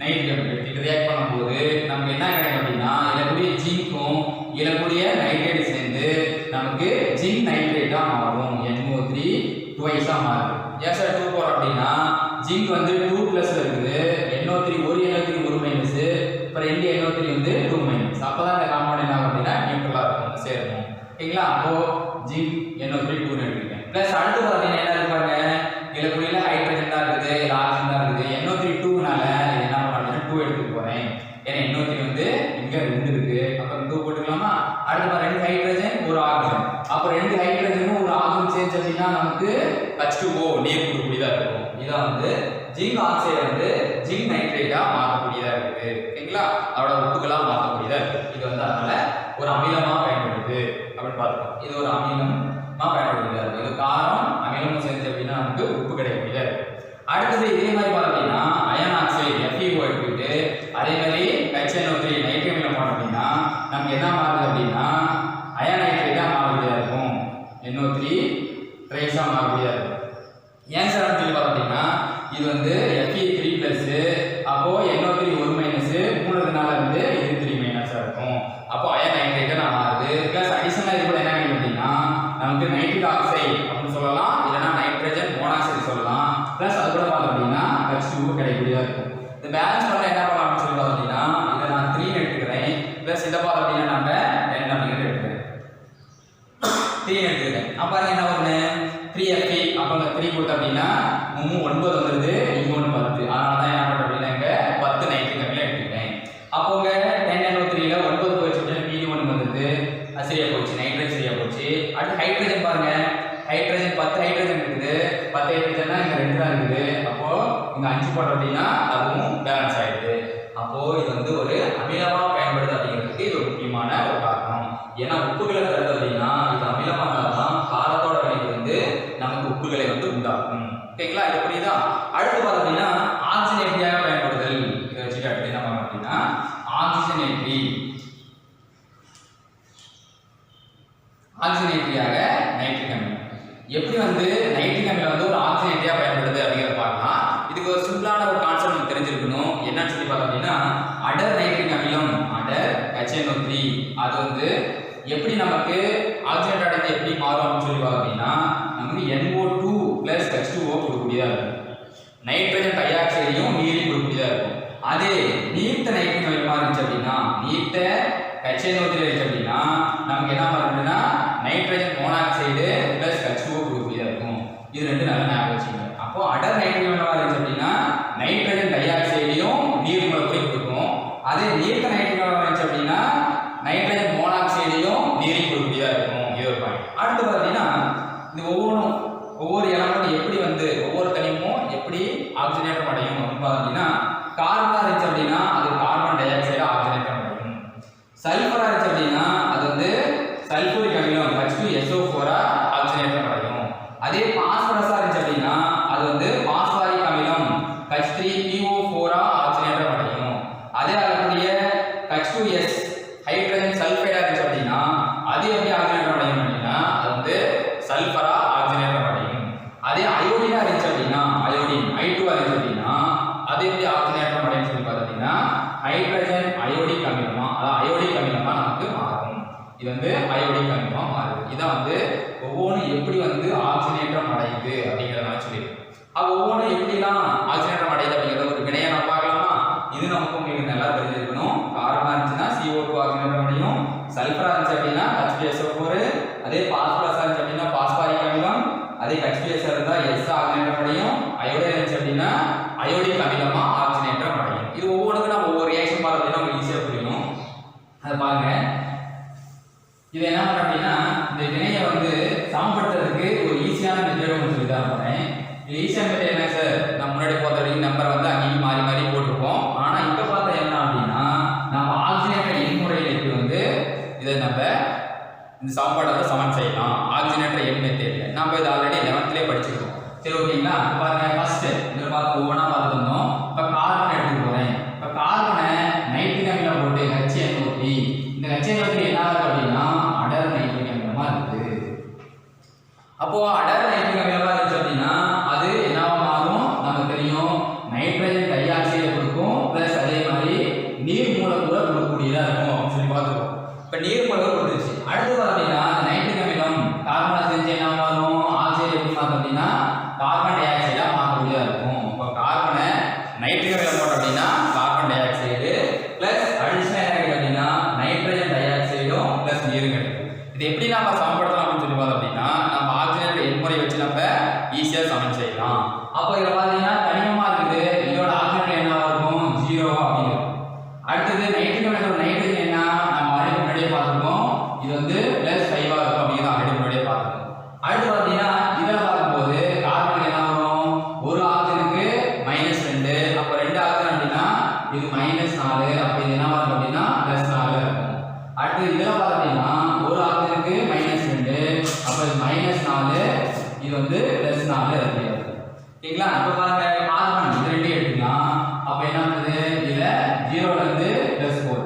நைட்ரிக் அமிலம் எடுத்துக்கிட்டு ரியாக்ட் பண்ணும்போது நமக்கு என்ன கிடைக்கும் அப்படின்னா இதில் ஜிங்க்கும் இதில் நைட்ரேட் சேர்ந்து நமக்கு ஜிங்க் நைட்ரேட்டா மாறும். NO3 ட்வைஸா மாறுது. ஏன் சார் 2 போறோம் அப்படின்னா ஜிங்க் வந்து 2 பிளஸ்ல இருக்குது, NO3 ஒரு NO3 ஒரு மைனஸ், அப்புறம் 2 NO3 வந்து 2 மைனஸ். அப்பதான் இந்த காம்பவுண்ட் என்ன ஆகும் அப்படின்னா நியூட்ரலா இருக்கும், சேரணும். ஓகேங்களா? அப்போ ஜிங்க் NO3 2 எடுத்துக்கேன். பிளஸ் அடுத்து பார்த்தீங்கன்னா என்ன இருப்பாங்க இதில் ஹைட்ரஜன் தான் இருக்குது, இல்லை ஆக்சிஜன் தான் இருக்குது. NO3 2னால இது என்ன பண்ணுறேன் 2 எடுத்துக்க போறேன். ஏன்னா NO3 வந்து இங்க 2 இருக்கு, அப்புறம் 2 போட்டுக்கலாமா. அடுத்து 2 ஹைட்ரஜன் ஒரு ஆக்சிஜன், அப்புறம் 2 ஹைட்ரஜனும் ஒரு ஆக்சிஜன் சேர்ந்து அப்படின்னா நமக்கு H2O நீர் கொடுக்கக்கூடியதா இருக்கும். இதான் வந்து ஜிங்க் ஆக்சைடு வந்து ஜிங்க் நைட்ரேட்டா மாற்றக்கூடியதா இருக்குது. ஓகேங்களா? அதோட உப்புகளா மாற்றக்கூடியதா இருக்கு. இது வந்து அதனால ஒரு அமிலமா பயன்படுது அப்படின்னு பார்த்துக்கோம். இது ஒரு அமிலமா பயன்படுத்தக்கூடியதா இருக்கு. இது காரம் அமிலமும் சேர்ந்து அப்படின்னா நமக்கு உப்பு கிடைக்கக்கூடியதா இருக்கு. அடுத்தது இதே மாதிரி பார்த்தீங்கன்னா அயன் ஆக்சைடு FeO எடுத்துக்கிட்டு அதே மாதிரி HNO3 நைட்ரிக் அமிலம் போனோம் அப்படின்னா நமக்கு என்ன மாறுது அப்படின்னா அயன் நைட்ரேட்டா மாறக்கூடியதா இருக்கும். NO3 ட்ரைஸா மாறக்கூடியதா இருக்கும். ஏன் சார் சொல்லி பார்த்தீங்கன்னா இது வந்து Fe3 பிளஸ், அப்போ NO3 ஒரு மைனஸ், மூணுனால வந்து இது 3 மைனஸா இருக்கும். அப்போ அயன் நைட்ரேட்டா மாறுது. பிளஸ் அடிஷனலா இது கூட என்ன கிடைக்கும் அப்படின்னா நமக்கு நைட்ரிக் ஆக்சைடு அப்படின்னு சொல்லலாம், இல்லைன்னா நைட்ரஜன் மோனாக்சைடு சொல்லலாம். பிளஸ் அது கூட பார்த்தோம் அப்படின்னா H2O கிடைக்கக்கூடியதா இருக்கும். இந்த பேலன்ஸ் பண்ண என்ன பண்ணலாம்னு சொல்லி பார்த்தோம் அப்படின்னா இதை நான் 3 எடுத்துக்கிறேன். பிளஸ் இதை பார்த்தோம் அப்படின்னா நம்ம 10 அப்படிங்கிறது எடுத்துக்கிறேன். 3 எடுத்துக்கிறேன். அப்போ என்ன ஒன்று 3Fe, அப்போ 3 கொடுத்தோம் அப்படின்னா 9 வந்துருது, இங்கே 10. அதனால தான் என்ன பண்ணுறோம் அப்படின்னா இங்கே 10 நைட்ரிக் அமிலம் எடுத்துக்கிறேன். அப்போ இங்கே 10NO3ல 9 போயிடுச்சு அப்படின்னா மீதி 1 வந்துருது, அது சரியா போச்சு, நைட்ரஜன் சரியா போச்சு. அடுத்து ஹைட்ரஜன் பாருங்க, ஹைட்ரஜன் 10 ஹைட்ரஜன் இருக்குது, 10 ஹைட்ரஜன்னா இங்க 2 தான் இருக்குது. அப்போ இங்க 5 போட்டோம் அப்படின்னா அதுவும் பேலன்ஸ் ஆயிடுது. அப்போ இது வந்து ஒரு அமிலமா பயன்படுது அப்படிங்கிறதுக்கு இது ஒரு முக்கியமான ஒரு காரணம். ஏன்னா உப்புகளை தருது அப்படின்னா இது அமிலமா இருந்தால்தான் காரத்தோட விளைவு வந்து நமக்கு உப்புகளை வந்து உண்டாக்கும். ஓகேங்களா? இது புரியுதா? அடுத்து பார்த்தோம் அப்படின்னா ஆக்சிஜனேற்றியாக பயன்படுதல். இதை வச்சுட்டு அடுத்து என்ன பண்ணணும் அப்படின்னா ஆக்சிஜனேற்றியாக நைட்ரிக் அமிலம் எப்படி வந்து நைட்ரிக் அமிலம் வந்து ஒரு ஆக்சிஜனேற்றியா பயன்படுது அப்படிங்கிறத பார்க்கலாம். இதுக்கு ஒரு சிம்பிளான ஒரு கான்செப்ட் நமக்கு தெரிஞ்சிருக்கணும். என்னன்னு சொல்லி பார்த்தோம் அப்படின்னா அடர் நைட்ரிக் அமிலம், அடர் HNO3 அது வந்து எப்படி நமக்கு ஆக்சிஜனேட் அடைந்து எப்படி மாறும் அப்படின்னு சொல்லி பார்த்தோம் அப்படின்னா நமக்கு NO2 பிளஸ் H2O கொடுக்கக்கூடியதா இருக்கும். நைட்ரஜன் டை ஆக்சைடையும் நீரையும் கொடுக்கக்கூடியதா இருக்கும். அதே நீர்த்த நைட்ரிக் அமிலமா இருந்துச்சு அப்படின்னா நீர்த்த HNO3 இருந்துச்சு அப்படின்னா நமக்கு என்ன பண்ணுதுன்னா நைட்ரஜன் மோனாக்சைடு பிளஸ் H2O கொடுக்கக்கூடியதா இருக்கும். இது ரெண்டு நல்லா ஞாபகம் வச்சுக்கோங்க. அப்போ அடர் நைட்ரிக் அமிலமா இருந்துச்சு அப்படின்னா நைட்ரஜன் டை ஆக்சைடையும் நீர் மூலக்கூறையும் கொடுக்கும். அதே நீர்த்த நைட்ரிக் அமிலமா இருந்துச்சு அப்படின்னா நைட்ரஜன் மோனாக்சைடையும் நீரையும் கொடுக்கக்கூடியதா இருக்கும். இது ஒரு பாயிண்ட். அடுத்து பார்த்தீங்கன்னா இந்த ஒவ்வொரு எலமெண்ட் எப்படி வந்து ஒவ்வொரு தனிமும் எப்படி ஆக்சிஜனேற்றம் அடையும் அப்படின்னு பார்த்தீங்கன்னா கார்பனா இருந்துச்சு அப்படின்னா அது கார்பன் டை ஆக்சைடு ஆக்சிஜனேற்றம் அடையும். சல்ஃபரா இருந்துச்சு அப்படின்னா அது வந்து சல்பூரிக் அமிலம் H2SO4 ஆக்சிஜனேற்றம் அடையும். அதே பாஸ்பரஸா இருந்துச்சு அப்படின்னா அது வந்து பாஸ்பாரிக் அமிலம் H3PO4 ஆக்சிஜனேற்றம் அடையும். அதே அதனுடைய H2S ஹைட்ரஜன் சல்ஃபைடா இருந்துச்சு அப்படின்னா அது எப்படி ஆக்சிஜனேற்றம் அடையும் அப்படின்னா அது வந்து சல்ஃபரா ஆக்சிஜனேற்றம் அடையும். அதே அயோடினா இருந்துச்சு அப்படின்னா அயோடின் I2 இருந்துச்சு அப்படின்னா அது எப்படி ஆக்சிஜனேற்றம் அடையும் சொல்லி பார்த்தீங்கன்னா ஹைட்ரஜன் அயோடிக் அமிலமா, அதாவது அயோடிக் அமிலமா நமக்கு மாறும். இது வந்து அயோடிக் அமிலமா மாறுது. இதான் வந்து ஒவ்வொன்றும் எப்படி வந்து ஆக்சிஜனேற்றம் அடையுது அப்படிங்கிறத சொல்லியிருக்கோம். அப்போ ஒவ்வொன்றும் எப்படிலாம் ஆக்சிஜனேற்றம் அடையுது அப்படிங்கிறத ஒரு வினையை நம்ம பார்க்கலாமா? இது நமக்கு உங்களுக்கு நல்லா தெரிஞ்சிருக்கணும். கார்பனா இருந்துச்சுன்னா CO2 ஆக்சிஜனேற்றம் அடையும், சல்ஃபரா இருந்துச்சு அப்படின்னா H2SO4, அதே பாஸ்பரஸ் அதை பாருங்க. இது என்ன பண்ண அப்படின்னா இந்த வினையை வந்து சமப்படுத்துறதுக்கு ஒரு ஈஸியான மெத்தட் ஒன்று சொல்லி தான் போறேன். இது ஈஸியான மெத்தட் என்ன சார்? நம்ம முன்னாடி பார்த்த நம்பர் வந்து அங்கேயும் மாறி மாறி போட்டிருப்போம். ஆனால் இப்போ பார்த்தா என்ன அப்படின்னா நம்ம ஆக்சிஜனேட்டர் எண்முறையிലേക്ക് வந்து இதை நம்ம இந்த சமன்பாட்டை சமன் செய்யலாம். ஆக்சிஜனேட்டர் எண் மெத்தட்ல நம்ம இது ஆல்ரெடி 11லேயே படிச்சிருக்கோம். சரி ஓகேங்களா? பாருங்க ஃபர்ஸ்ட் இதில் பார்த்து ஒவ்வொன்றா பார்த்துருந்தோம். இப்போ கார்பன் எடுத்துக்க போகிறேன். இப்போ கார்பனை நைட்ரிக் அமிலம் போட்டு HNO3 இந்த HNO3 என்ன ஆகுது அப்படின்னா அடர் நைட்ரிக் அமிலமா இருக்குது. அப்போ அடர் நைட்ரிக் அமிலமா இருந்துச்சு அப்படின்னா அது என்னவா மாறும்? நமக்கு தெரியும் நைட்ரஜன் டை ஆக்சைடு கொடுக்கும் பிளஸ் அதே மாதிரி நீர் மூலக்கூறை கொடுக்கக்கூடியதா இருக்கும் அப்படின்னு சொல்லி பார்த்துருக்கோம். இப்போ நீர் மூலக்கூறு கொடுத்துருச்சு. அடுத்து பார்த்தீங்கன்னா நைட்ரிக் அமிலம் கார்பனை செஞ்சு என்ன மாறும்? ஆக்சைடு எப்படி மாறும் அப்படின்னா கார்பன் டை ஆக்சைடா மாறக்கூடியதா இருக்கும். இப்போ கார்பனை நைட்ரிக் அமிலம் போட்டோம் அப்படின்னா carbon di oxide plus additional என்ன கிடைக்கும் அப்படின்னா நைட்ரஜன் டை ஆக்சைடும் பிளஸ் நீரும் கிடைக்கும். இது எப்படி நம்ம சமப்படுத்தலாம் அப்படின்னு சொல்லி பார்த்தோம் அப்படின்னா நம்ம ஆக்சிஜனேட்டர் எண்முறை வச்சு நம்ம ஈஸியா சமன் செய்யலாம். அப்போ இதில் பார்த்தீங்கன்னா தனிமமா இருக்குது. இதோட ஆக்சிஜன் என்னவா இருக்கும்? 0 அப்படின்னு இருக்கும். அடுத்தது நைட்ரிக் அமிலத்தோட நைட்ரஜன் என்ன? நம்ம ஆல்ரெடி முன்னாடியே பார்த்துருக்கோம். இது வந்து +5 இருக்கும் அப்படின்னு ஆல்ரெடி முன்னாடியே பார்த்துருக்கோம். அடுத்து பார்த்தீங்கன்னா இதில் பார்க்கும்போது கார்பன் என்ன வரும்? ஒரு ஆக்சிஜனுக்கு -2. அப்போ 2 ஆக்சிஜன் அப்படின்னா இது -4. அப்போ இது என்ன வரும் அப்படின்னா +4 இருக்கும். அடுத்து இதில் பார்த்தீங்கன்னா ஒரு ஆக்சிஜனுக்கு -2. அப்போ இது -4. இது வந்து +4 இருக்கு. ஓகேங்களா? இப்போ பாருங்க கார்பன் இது ரெண்டையும் எடுத்துக்கலாம். அப்போ என்ன பண்ணுது? இதில் 0ல இருந்து +4.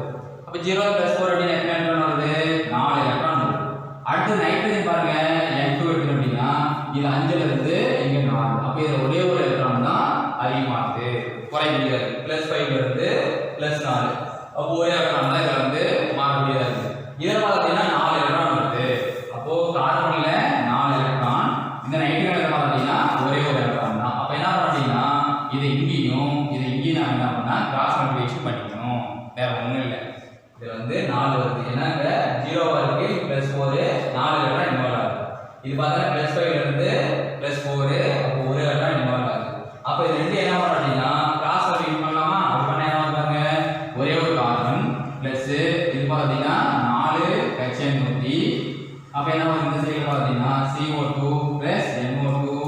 அப்போ 0 +4 அப்படின்னு எத்தனை எலக்ட்ரான் வருது? 4 எலக்ட்ரான் வருது. அடுத்து நைட்ரஜன் பாருங்க N2 எடுத்துட்டோம் அப்படின்னா இது 5ல இருந்து இங்க 4. அப்போ இது ஒரே ஒரு எலக்ட்ரான் தான் அதிகமாகுது, குறையுது. +5ல இருந்து +4. அப்போ ஒரே எலக்ட்ரான் தான் இதுல வந்து மாறக்கூடியதா இருக்கு. இதில் பார்த்தீங்கன்னா 4 எலக்ட்ரான் வருது. அப்போ கார்பன்ல 4 எலக்ட்ரான், இந்த நைட்ரஜன் பார்த்தீங்கன்னா ஒரே ஒரு எலக்ட்ரான் தான். அப்போ என்ன பண்ணணும் அப்படின்னா இது இங்கேயும் நாம என்ன பண்ணா கிராஸ் மல்டிப்ளிகேஷன் பண்ணிக்கணும். வேற ஒன்றும் இல்லை. இதுல வந்து 4 வருது. ஏன்னா இங்க 0வா இருக்கு +4 4 எலக்ட்ரான் இன்வால்வ் ஆகுது. இது பார்த்தா +5ல இருந்து +4 அப்போ ஒரு எலக்ட்ரான் இன்வால்வ் ஆகுது. அப்போ இது ரெண்டு என்ன பண்ணணும் அப்படின்னா கிராஸ் மல்டிப்ளிகேஷன் பண்ணலாமா? அது பண்ண என்ன பாருங்க ஒரே ஒரு கார்பன் பிளஸ் இது பார்த்தீங்கன்னா 4 HNO3. அப்போ என்ன வரும்? இந்த சைடுல பார்த்தீங்கன்னா CO2 NO2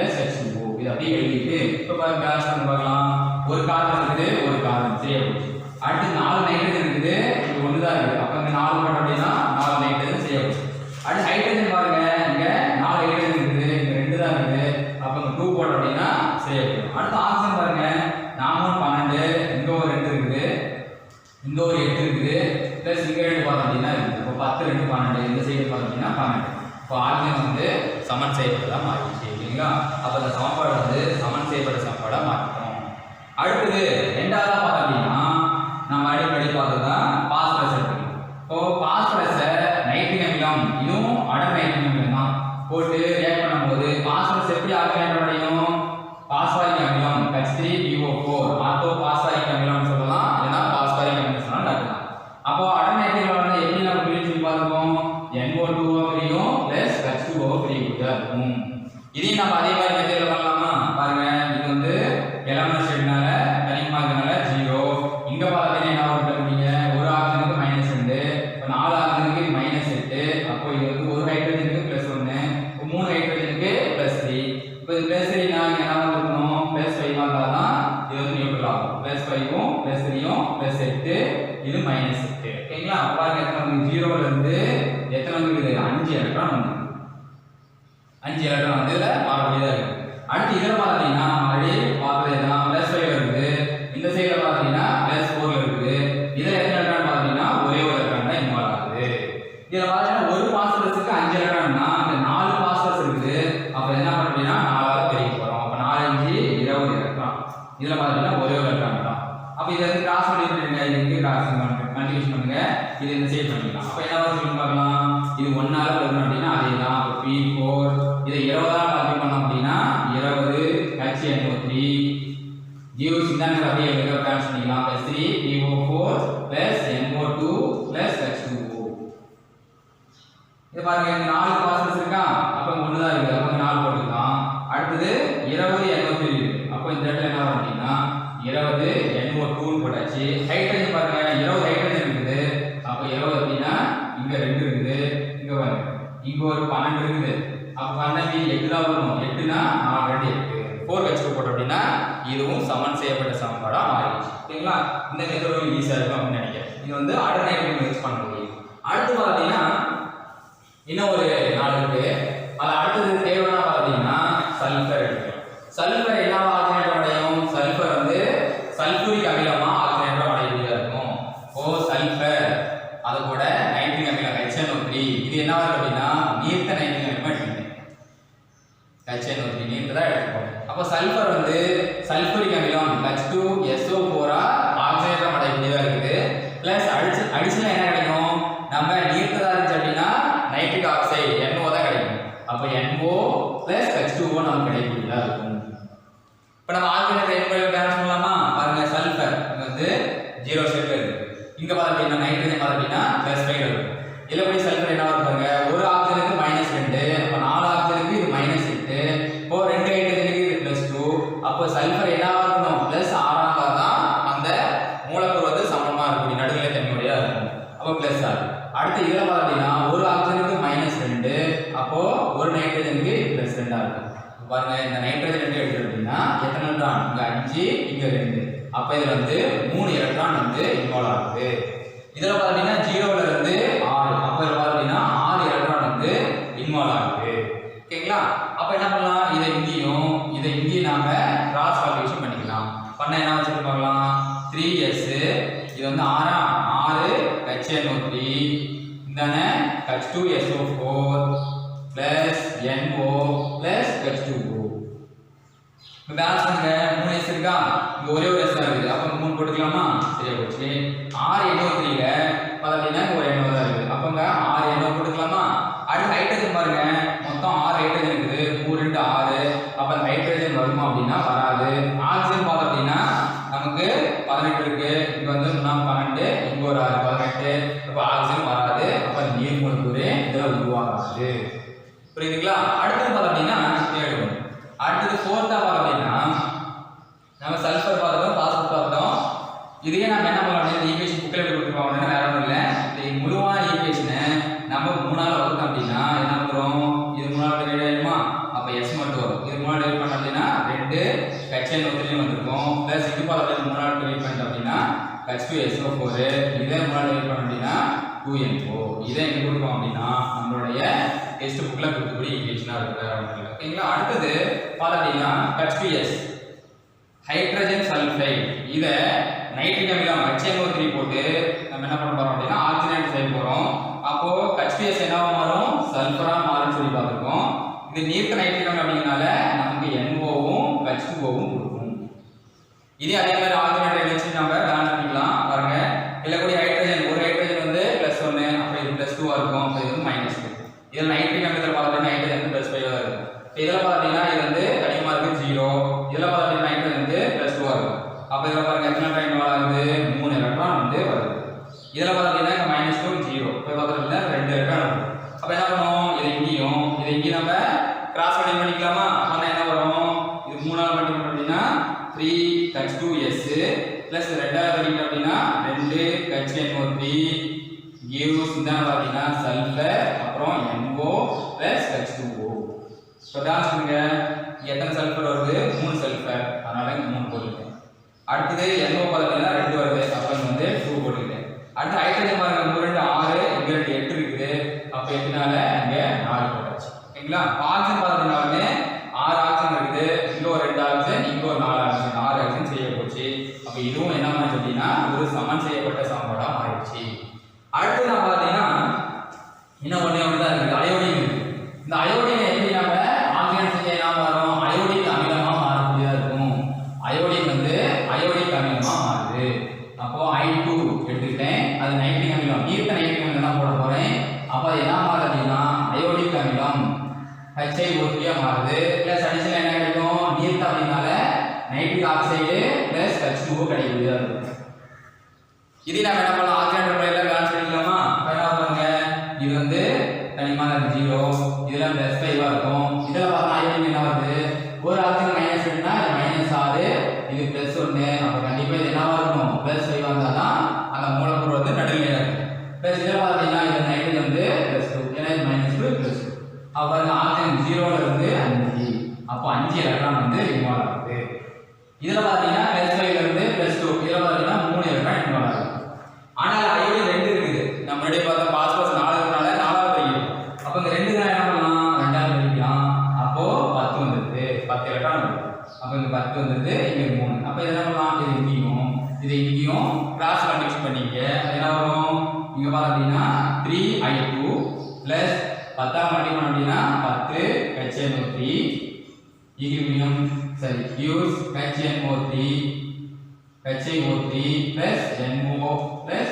H2O. இது அப்படியே எழுதிட்டு இப்போ பாருங்க கிராஸ் பண்ணி பார்க்கலாம். ஒரு கார்பன் இருக்குது, ஒரு கார்பன் சரியா போச்சு. அடுத்து 4 நைட்ரஜன் இருக்குது, இது ஒன்று தான் இருக்குது. அப்போ இந்த 4 போட்டோம் அப்படின்னா 4 நைட்ரஜன் சரியா போச்சு. அடுத்து ஹைட்ரஜன் பாருங்க இங்க 4 ஹைட்ரஜன் இருக்குது, இங்க 2 தான் இருக்குது. அப்போ இங்க 2 போட்டோம் அப்படின்னா சரியா போயிடும். அடுத்து ஆக்சிஜன் பாருங்க 4 12, இங்க ஒரு 2 இருக்குது, இங்க ஒரு 8 இருக்குது, பிளஸ் இங்க 2 பார்த்தோம் அப்படின்னா இருக்குது. இப்போ 10 2 12, இந்த சைடு பார்த்தோம் அப்படின்னா 12. இப்போ ஆக்சிஜன் வந்து சமன் செய்யப்பட்டதா மாறிடுச்சு. இல்லைங்களா? அப்போ இந்த சமன்பாடு வந்து சமன் செய்யப்பட்ட சமன்பாடா மாற்றிட்டோம். அடுத்தது ரெண்டாவதா பார்த்தோம் அப்படின்னா நம்ம அடிப்படை பார்த்ததுதான் பாஸ்பரஸ் எடுத்துக்கலாம். இப்போ பாஸ்பரஸை நைட்ரிக் அமிலம் இதுவும் அடர் நைட்ரிக் அமிலம் தான் போட்டு ரியாக்ட் பண்ணும்போது பாஸ்பரஸ் எப்படி ஆக்சிஜன் அடையும்? பாஸ்பாரிக் அமிலம் H3PO4 ஆட்டோ பாஸ்பாரிக் அமிலம் சொல்லலாம், இல்லைன்னா பாஸ்பாரிக் அமிலம் சொல்லலாம் நடக்கலாம். அப்போ அடர் நைட்ரிக் அமிலம் எப்படி நம்ம பிரிச்சு சொல்லி பார்த்துருக்கோம்? NO2 பிரியும் பிளஸ் H2O பிரிக்கூடியதா இருக்கும். இதையும் நம்ம அதே மாதிரி மெத்தட்ல பண்ணலாமா? பாருங்க இது வந்து எலமெண்ட் ஸ்டேட்னால தனிமா இருக்கனால 0. இங்க பார்த்தீங்கன்னா என்ன வருதுங்க? ஒரு ஆக்சிஜனுக்கு -2, இப்போ 4 ஆக்சிஜனுக்கு -8. அப்போ இது வந்து ஒரு ஹைட்ரஜனுக்கு +1, இப்போ 3 ஹைட்ரஜனுக்கு +3. இப்போ இது +3 நான் என்ன வந்துருக்கணும்? +5 வந்தாதான் இது வந்து நியூட்ரல் ஆகும். +5ம் +3ம் +8, இது -8. ஓகேங்களா? பாருங்க எத்தனை வந்து 0ல இருந்து எத்தனை வந்து 5 எலக்ட்ரான் வந்து 5 எலக்ட்ரான் வந்து இதுல மாறக்கூடியதா இருக்கு. அடுத்து இதில் பார்த்தீங்கன்னா ஆல்ரெடி பார்த்தது தான் +5ல இருக்குது, இந்த சைடில் பார்த்தீங்கன்னா +4ல இருக்குது. இதில் எத்தனை எலக்ட்ரான் பார்த்தீங்கன்னா ஒரே ஒரு எலக்ட்ரான் தான் இன்வால்வ் ஆகுது. இதில் பார்த்தீங்கன்னா ஒரு பாஸ்பரஸுக்கு 5 எலக்ட்ரான்னா இந்த 4 பாஸ்பரஸ் இருக்குது. அப்போ என்ன பண்ணுறீங்கன்னா 4ஆல் பெருக்கி போகிறோம். அப்போ 4 5 20 எலக்ட்ரான். இதில் பார்த்தீங்கன்னா ஒரே ஒரு எலக்ட்ரான் தான். அப்போ இதை வந்து கிராஸ் மல்டிப்ளிகேஷன் இதுக்கு கிராஸ் மல்டிப்ளிகேஷன் பண்ணுங்க, இது இந்த சைடு பண்ணிக்கலாம். அப்போ என்ன சொல்லி பார்க்கலாம்? இது 1ஆல் பெருக்கணும் அப்படின்னா அதே தான். அப்போ P4 இதை 20ஆல் மல்டிப்ளை பண்ணோம் அப்படின்னா 20 HNO3 ஜீரோ சிந்தாங்க அப்படியே எழுத கேன்சல் பண்ணிக்கலாம். +3PO4 NO2 H2O. இது பாருங்க இந்த 4 பாஸ்பரஸ் இருக்கா? அப்போ ஒன்று தான் இருக்குது, அப்போ 4 போட்டுக்கலாம். அடுத்தது 20 NO3 இருக்கு. அப்போ இந்த இடத்துல என்ன வரும் அப்படின்னா 20 NO2 போட்டாச்சு. ஹைட்ரஜன் பாருங்க 20 ஹைட்ரஜன் இருக்குது. அப்போ இங்க ஒரு 12 இருக்குது. அப்ப 12 8 தான் வரும். 8னா 4 2 8. 4H2 போட்டோம் அப்படின்னா இதுவும் சமன் செய்யப்பட்ட சமன்பாடா மாறிடுச்சு. ஓகேங்களா? இந்த மெத்தட் ஈஸியா இருக்கும் அப்படின்னு நினைக்கிறேன். இது வந்து ஆல்டர்னேட்டிவ் யூஸ் பண்ண முடியும். அடுத்து பார்த்தீங்கன்னா இன்னும் ஒரு 4 இருக்கு. அது அடுத்தது தேவைன்னா பார்த்தீங்கன்னா சல்ஃபர் எடுக்கலாம். சல்ஃபர் என்னவா ஆல்டர்னேட்டிவ் அடையும்? சல்ஃபர் வந்து சல்ஃபூரிக் அமிலமா ஆல்டர்னேட்டிவ் அடையக்கூடியதா இருக்கும். ஓ சல்ஃபர் அது கூட நைட்ரிக் அமிலம் HNO3 இது என்னவா இருக்கு அப்படின்னா நீர்த்த நைட்ரிக் அமிலமா எடுத்துக்கணும். HNO3 நீர்த்த தான் எடுத்துக்கணும். அப்போ சல்ஃபர் வந்து சல்ஃபூரிக் அமிலம் H2SO4 ஆக்சைடு அடையக்கூடியதா இருக்குது. பிளஸ் அடிஷனல் என்ன கிடைக்கும்? நம்ம நீர்த்ததா இருந்துச்சு அப்படின்னா நைட்ரிக் ஆக்சைடு NO தான் கிடைக்கும். அப்போ NO பிளஸ் H2O நமக்கு கிடைக்கக்கூடியதா இருக்கும். இப்போ நம்ம ஆல்டர்னேட் என்வல் பேலன்ஸ் பண்ணலாமா? பாருங்க சல்ஃபர் இங்க வந்து 0 ஸ்டெப்ல இருக்கு. இங்க பாத்தீங்கன்னா நைட்ரஜன் பாத்தீங்கன்னா +5 இருக்கு. இதுல போய் சல்ஃபர் என்ன வரும் பாருங்க. ஒரு ஆக்சிஜனுக்கு -2 அப்ப 4 ஆக்சிஜனுக்கு இது -8 இப்போ 2 ஹைட்ரஜனுக்கு இது +2 அப்போ சல்ஃபர் என்னவா இருக்கணும்? +6 ஆ தான் அந்த மூலக்கூறு வந்து சமமா இருக்கும். நடுநிலை தன்மையோடயா இருக்கும். அப்போ +6. அடுத்து இதுல பாத்தீங்கன்னா ஒரு ஆக்சிஜனுக்கு -2 அப்போ ஒரு நைட்ரஜனுக்கு +2 ஆ இருக்கும். பாருங்க இந்த நைட்ரஜன் எப்படி எடுத்து அப்படின்னா எத்தனை எலக்ட்ரான்? இங்க 5 இங்க 2 அப்ப இதுல வந்து 3 எலக்ட்ரான் வந்து இன்வால்வ் ஆகுது. இதுல பாத்தீங்கன்னா 0ல இருந்து 6 அப்ப இதுல பாத்தீங்கன்னா 6 எலக்ட்ரான் வந்து இன்வால்வ் ஆகுது. ஓகேங்களா? அப்ப என்ன பண்ணலாம்? இதை இங்கேயும் நாம கிராஸ் மல்டிப்ளிகேஷன் பண்ணிக்கலாம். பண்ண என்ன வச்சுட்டு பார்க்கலாம்? 3s இது வந்து 6 HNO3 இந்தானே H2SO4 plus NO plus H2O. இப்போ பேலன்ஸ் பண்ணுங்க. 3s இருக்கா? இங்க ஒரே ஒரு s தான் இருக்குது. அப்ப 3 போட்டுக்கலாமா? சரியா போச்சு. 6NO3 ல பாத்தீங்கன்னா ஒரு NO தான் இருக்குது. அப்பங்க 6NO போட்டுக்கலாமா? அடுத்து ஹைட்ரஜன் பாருங்க. மொத்தம் 6 ஹைட்ரஜன் இருக்குது. 3 × 6 அப்ப அந்த ஹைட்ரஜன் வருமா அப்படின்னா வராது. ஆக்சிஜன் பார்த்தோம் அப்படின்னா நமக்கு 18 இருக்கு. இங்க வந்து 12 இங்க ஒரு 6 18 அப்ப ஆக்சிஜன் வராது. அப்ப நீர் மூலக்கூறு இதுல உருவாகாது. புரியுதுங்களா? அடுத்து பார்த்தோம் அப்படின்னா தேடுவோம். அடுத்தது 4th பார்த்தோம் அப்படின்னா நம்ம சல்ஃபர் பார்த்தோம், பாஸ்பேட் பார்த்தோம். இதையே நம்ம என்ன பண்ணலாம் அப்படின்னா ஈக்குவேஷன் புக்ல எப்படி கொடுத்துருக்கோம் அப்படின்னா வேற ஒன்றும் இல்லை. இந்த முழுவான ஈக்குவேஷனை நம்ம 3ஆல வகுத்தோம் அப்படின்னா என்ன வந்துடும்? இது 3ஆல டிவைட் ஆயிடுமா? அப்ப s மட்டும் வரும். இது 3ஆல டிவைட் பண்ணோம் அப்படின்னா 2 HNO3 வந்திருக்கும். பிளஸ் இது பார்த்தா 3ஆல டிவைட் பண்ணிட்டோம் அப்படின்னா H2SO4 இதே 3ஆல டிவைட் பண்ணோம் அப்படின்னா 2NO. இதை எங்க கொடுப்போம் அப்படின்னா நம்மளுடைய டெஸ்ட் புக்ல கொடுத்தபடி ஈக்குவேஷனா இருக்கு. ஓகேங்களா? அடுத்தது பாத்தீங்கன்னா H2S ஹைட்ரஜன் சல்ஃபைட் இத நைட்ரிக் அமிலம் HNO3 போட்டு நம்ம என்ன பண்ண போறோம் அப்படின்னா ஆக்சிஜனேட் செய்ய போறோம். அப்போ H2S என்னவா மாறும்? சல்ஃபரா மாறும்னு சொல்லி பார்த்திருக்கோம். இது நீர்த்த நைட்ரிக் அமிலம் அப்படிங்கறனால நமக்கு NOவும் H2Oவும் கொடுக்கும். இதே அதே மாதிரி ஆக்சிஜனேட் வச்சு நம்ம பேலன்ஸ் பண்ணிக்கலாம். பாருங்க இல்ல கூட ஹைட்ரஜன் ஒரு ஹைட்ரஜன் வந்து +1 அப்ப இது +2 ஆ இருக்கும். அப்ப இது -2. இதுல நைட்ரிக் அமிலத்துல பாத்தீங்கன்னா ஹைட்ரஜன் வந்து +5 ஆ இருக்கும். இதுல பாத்தீங்கன்னா இது வந்து கனிமமா இருக்கு 0. இதுல பாத்தீங்கன்னா ஹைட்ரஜன் வந்து +2 ஆ இருக்கும். அப்ப இதுல பாருங்க எத்தனை எலக்ட்ரான் வருது? 3 எலக்ட்ரான் வந்து வருது. இதுல பாத்தீங்கன்னா இங்க -2 0. இப்ப பாத்தீங்கன்னா 2 எலக்ட்ரான் வருது. அப்ப என்ன பண்ணுவோம்? இதை இங்கேயும் நம்ம கிராஸ் மல்டிப்ளை பண்ணிக்கலாமா? பண்ணா என்ன வரும்? இது 3ஆல மல்டிப்ளை அப்படின்னா 3H2S பிளஸ் 2ஆல பெருக்கிட்டோம் அப்படின்னா 2HNO3 gives இந்த பாத்தீங்கன்னா சல்ஃபர் அப்புறம் NO plus H2O. இப்போ பேலன்ஸ் பண்ணுங்க. எத்தனை சல்ஃபர் வருது? 3 சல்ஃபர். அதனால இங்க 3 போட்டுட்டேன். அடுத்து NO பாத்தீங்கன்னா 2 வருது. அப்ப இங்க வந்து 2 போட்டுட்டேன். அடுத்து ஹைட்ரஜன் பாருங்க 3 2 6 இங்க 2 8 இருக்குது. அப்ப 8னால இங்க 4 போட்டாச்சு. ஓகேங்களா? ஆக்சிஜன் பாத்தீங்கன்னா 6 ஆக்சிஜன் இருக்குது. இங்க ஒரு 2 ஆக்சிஜன் இங்க ஒரு 4 ஆக்சிஜன் 6 ஆக்சிஜன் செய்ய போச்சு. அப்ப இதுவும் என்ன ஆச்சு அப்படின்னா ஒரு சமன் செய்யப்பட்ட சமன்பாடா மாறிடுச்சு. அடுத்து நான் பாத்தீங்கன்னா இன்னும் ஒண்ணே ஒன்று தான் இருக்கு. அயோடின் இருக்கு. இந்த அயோடினை எப்படி நம்ம ஆக்சிஜன் செஞ்சா என்ன மாறும்? அயோடிக் அமிலமா மாறக்கூடியதா இருக்கும். அயோடின் வந்து அயோடிக் அமிலமா மாறுது. அப்போ I2 எடுத்துக்கிட்டேன். அது நைட்ரிக் அமிலம் நீர்த்த நைட்ரிக் அமிலம் தான் போட போறேன். அப்ப அது என்ன மாறுது அப்படின்னா அயோடிக் அமிலம் HiO3 ஆ மாறுது. பிளஸ் அடிஷனல் என்ன கிடைக்கும்? நீர்த்த அப்படினால நைட்ரிக் ஆக்சைடு பிளஸ் H2O கிடைக்குது. இது நாம என்ன பண்ணலாம்? ஆக்சிஜன் முறையில பேலன்ஸ் பண்ணிக்கலாமா? என்ன பண்ணுங்க? இது வந்து தனிமான 0 இதுல +5 ஆ இருக்கும். இதுல பார்த்தா அயோடின் என்ன வருது? ஒரு ஆக்சிஜன் -2னா இது -6 இது +1 அப்ப கண்டிப்பா இது என்னவா இருக்கும்? +5 வந்தா தான் அந்த மூலக்கூறு வந்து நடுநிலையா இருக்கும். பிளஸ் இதுல பாத்தீங்கன்னா இது நைட்ரஜன் வந்து +2 ஏன்னா இது -2 +2 இங்கேயும் கிராஸ் மல்டிப்ளை பண்ணிக்க அது என்ன வரும் இங்க பார்த்தீங்கன்னா 3i2 பிளஸ் 10 மல்டிப்ளை பண்ணீங்கன்னா 10 HNO3 ஈக்குலிபிரியம் சரி use HNO3 plus NO plus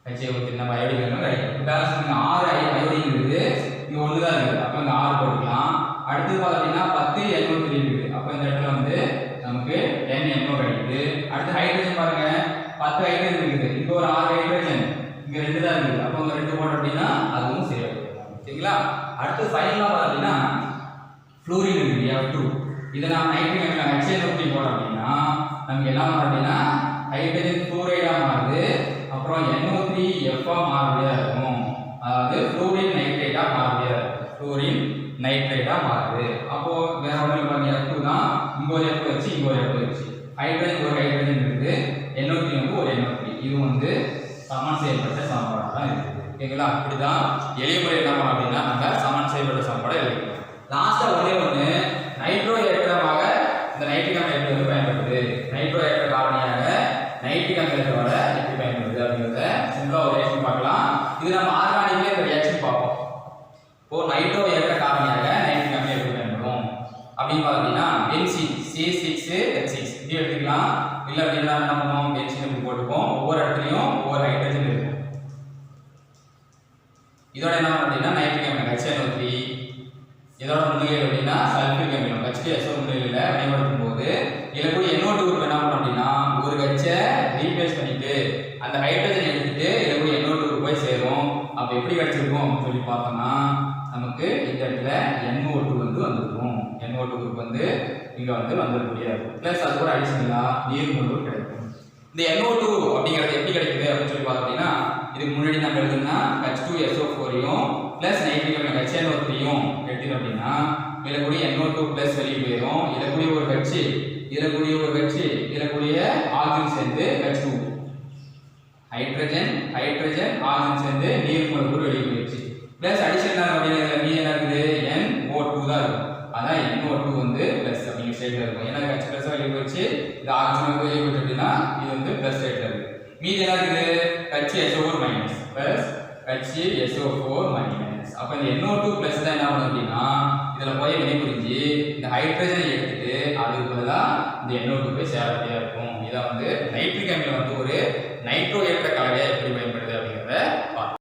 HNO3 நம்ம அயோடின் வேணும் கிடைக்கும் பேலன்ஸ் நீங்க 6 அயோடின் இருக்குது இங்க ஒன்னு தான் இருக்கு அப்ப இங்க 6 போட்டுக்கலாம் அடுத்து பாத்தீங்கன்னா 10 NO3 இருக்குது அப்ப இந்த இடத்துல வந்து நமக்கு 10 NO கிடைக்குது அடுத்து ஹைட்ரஜன் பாருங்க 10 ஹைட்ரஜன் இருக்குது இங்க ஒரு 6 ஹைட்ரஜன் இங்க 2 தான் இருக்குது அப்ப இங்க 2 போட்டோம் அப்படினா அதுவும் சரியா போகும் சரிங்களா அடுத்து ஃபைனலா பாத்தீங்கன்னா ஃப்ளூரின் இருக்கு F2 இத நாம நைட்ரஜன் HNO3 போட்டோம் அப்படினா நமக்கு என்ன ஆகும் அப்படினா ஹைட்ரஜன் குளோரைடா மாறுது அப்புறம் NO3 F ஆ மாறுதா இருக்கும் அதாவது ஃப்ளூரின் நைட்ரேட்டா மாறுதா இருக்கும் ஃப்ளூரின் நைட்ரேட்டா மாறுது அப்போ வேற ஒண்ணும் இல்ல பாருங்க F2 தான் இங்க ஒரு F வச்சு இங்க ஒரு F வச்சு ஹைட்ரஜன் ஒரு ஹைட்ரஜன் இருக்குது NO3 வந்து ஒரு NO3 இது வந்து சமன் செய்யப்பட்ட சமன்பாடு தான் இருக்குது ஓகேங்களா இப்படிதான் எளிய முறை என்ன பண்ணலாம் அப்படினா நம்ம சமன் செய்யப்பட்ட சமன்பாடு எழுதிக்கலாம் லாஸ்டா ஒண்ணே நைட்ரோ ஏற்றமாக இந்த நைட்ரிக் அமிலத்தை வந்து பயன்படுது நைட்ரோ ஏற்ற காரணியாக நைட்ரிக் அமிலத்தோட எப்படி பயன்படுது அப்படிங்கறத சிம்பிளா ஒரு ரியாக்ஷன் பார்க்கலாம் இது நம்ம ஆர்கானிக்ல இந்த ரியாக்ஷன் பார்ப்போம் இப்போ நைட்ரோ ஏற்ற காரணியாக நைட்ரிக் அமிலம் எப்படி பயன்படும் அப்படின்னு பார்த்தீங்கன்னா பென்சீன் C6H6 இப்படி எடுத்துக்கலாம் இல்ல அப்படின்னா என்ன பண்ணுவோம் பென்சீன் இப்படி போட்டுப்போம் ஒவ்வொரு இடத்துலயும் ஒவ்வொரு ஹைட்ரஜன் இருக்கும் இதோட என்ன அப்படின்னா நைட்ரிக் அமிலம் HNO3 இதோட முன்னிலை அப்படின்னா சல்ஃபிக் அமிலம் H2SO முன்னிலையில பயன்படுத்தும் போது இதுல கூட NO2 குரூப் என்ன பண்ணும் அப்படின்னா ஒரு H ரீப்ளேஸ் பண்ணிட்டு அந்த ஹைட்ரஜன் எடுத்துட்டு இதுல கூட NO2 குரூப் போய் சேரும் அப்ப எப்படி கிடைச்சிருக்கும் அப்படின்னு சொல்லி பார்த்தோம்னா நமக்கு இந்த இடத்துல NO2 வந்து வந்திருக்கும் NO2 குரூப் வந்து இங்க வந்து வந்துடக்கூடிய பிளஸ் அது கூட அடிஷனலா நீர் மூலக்கூறு கிடைக்கும் இந்த NO2 அப்படிங்கிறது எப்படி கிடைக்குது அப்படின்னு சொல்லி பார்த்தீங்கன்னா இதுக்கு முன்னாடி நம்ம எழுதுனா H2SO4 யும் பிளஸ் நைட்ரிக் அமிலம் HNO3 யும் எடுத்தோம் அப்படின்னா இதுல கூட NO2 பிளஸ் வெளிய போயிடும் இதுல கூட ஒரு H இதுல கூட ஒரு H இதுல கூட ஆக்சிஜன் சேர்ந்து H2 ஹைட்ரஜன் ஆக்சிஜன் சேர்ந்து நீர் மூலக்கூறு வெளிய போயிடுச்சு பிளஸ் அடிஷனல் அப்படினா மீதி என்ன இருக்குது NO2 தான் இருக்கும் அதான் NO2 வந்து பிளஸ் அப்படிங்க ஸ்டேட்ல இருக்கும் ஏன்னா H பிளஸ் வெளிய போயிடுச்சு இது ஆக்சிஜன் வெளிய போயிடுச்சு அப்படினா இது வந்து பிளஸ் ஸ்டேட்ல இருக்கு மீதி என்ன இருக்குது HSO4 minus plus HSO4 minus அப்ப இந்த NO2 பிளஸ் தான் என்ன பண்ணும் அப்படினா இதுல போய் வினைபுரிஞ்சு இந்த ஹைட்ரஜனை எடுத்துட்டு அதுக்கு பதிலா இந்த NO2 போய் சேரவே இருக்கும் இத வந்து நைட்ரிக் அமிலம் வந்து ஒரு நைட்ரோ ஏற்ற கலவையா எப்படி பயன்படுத்தும்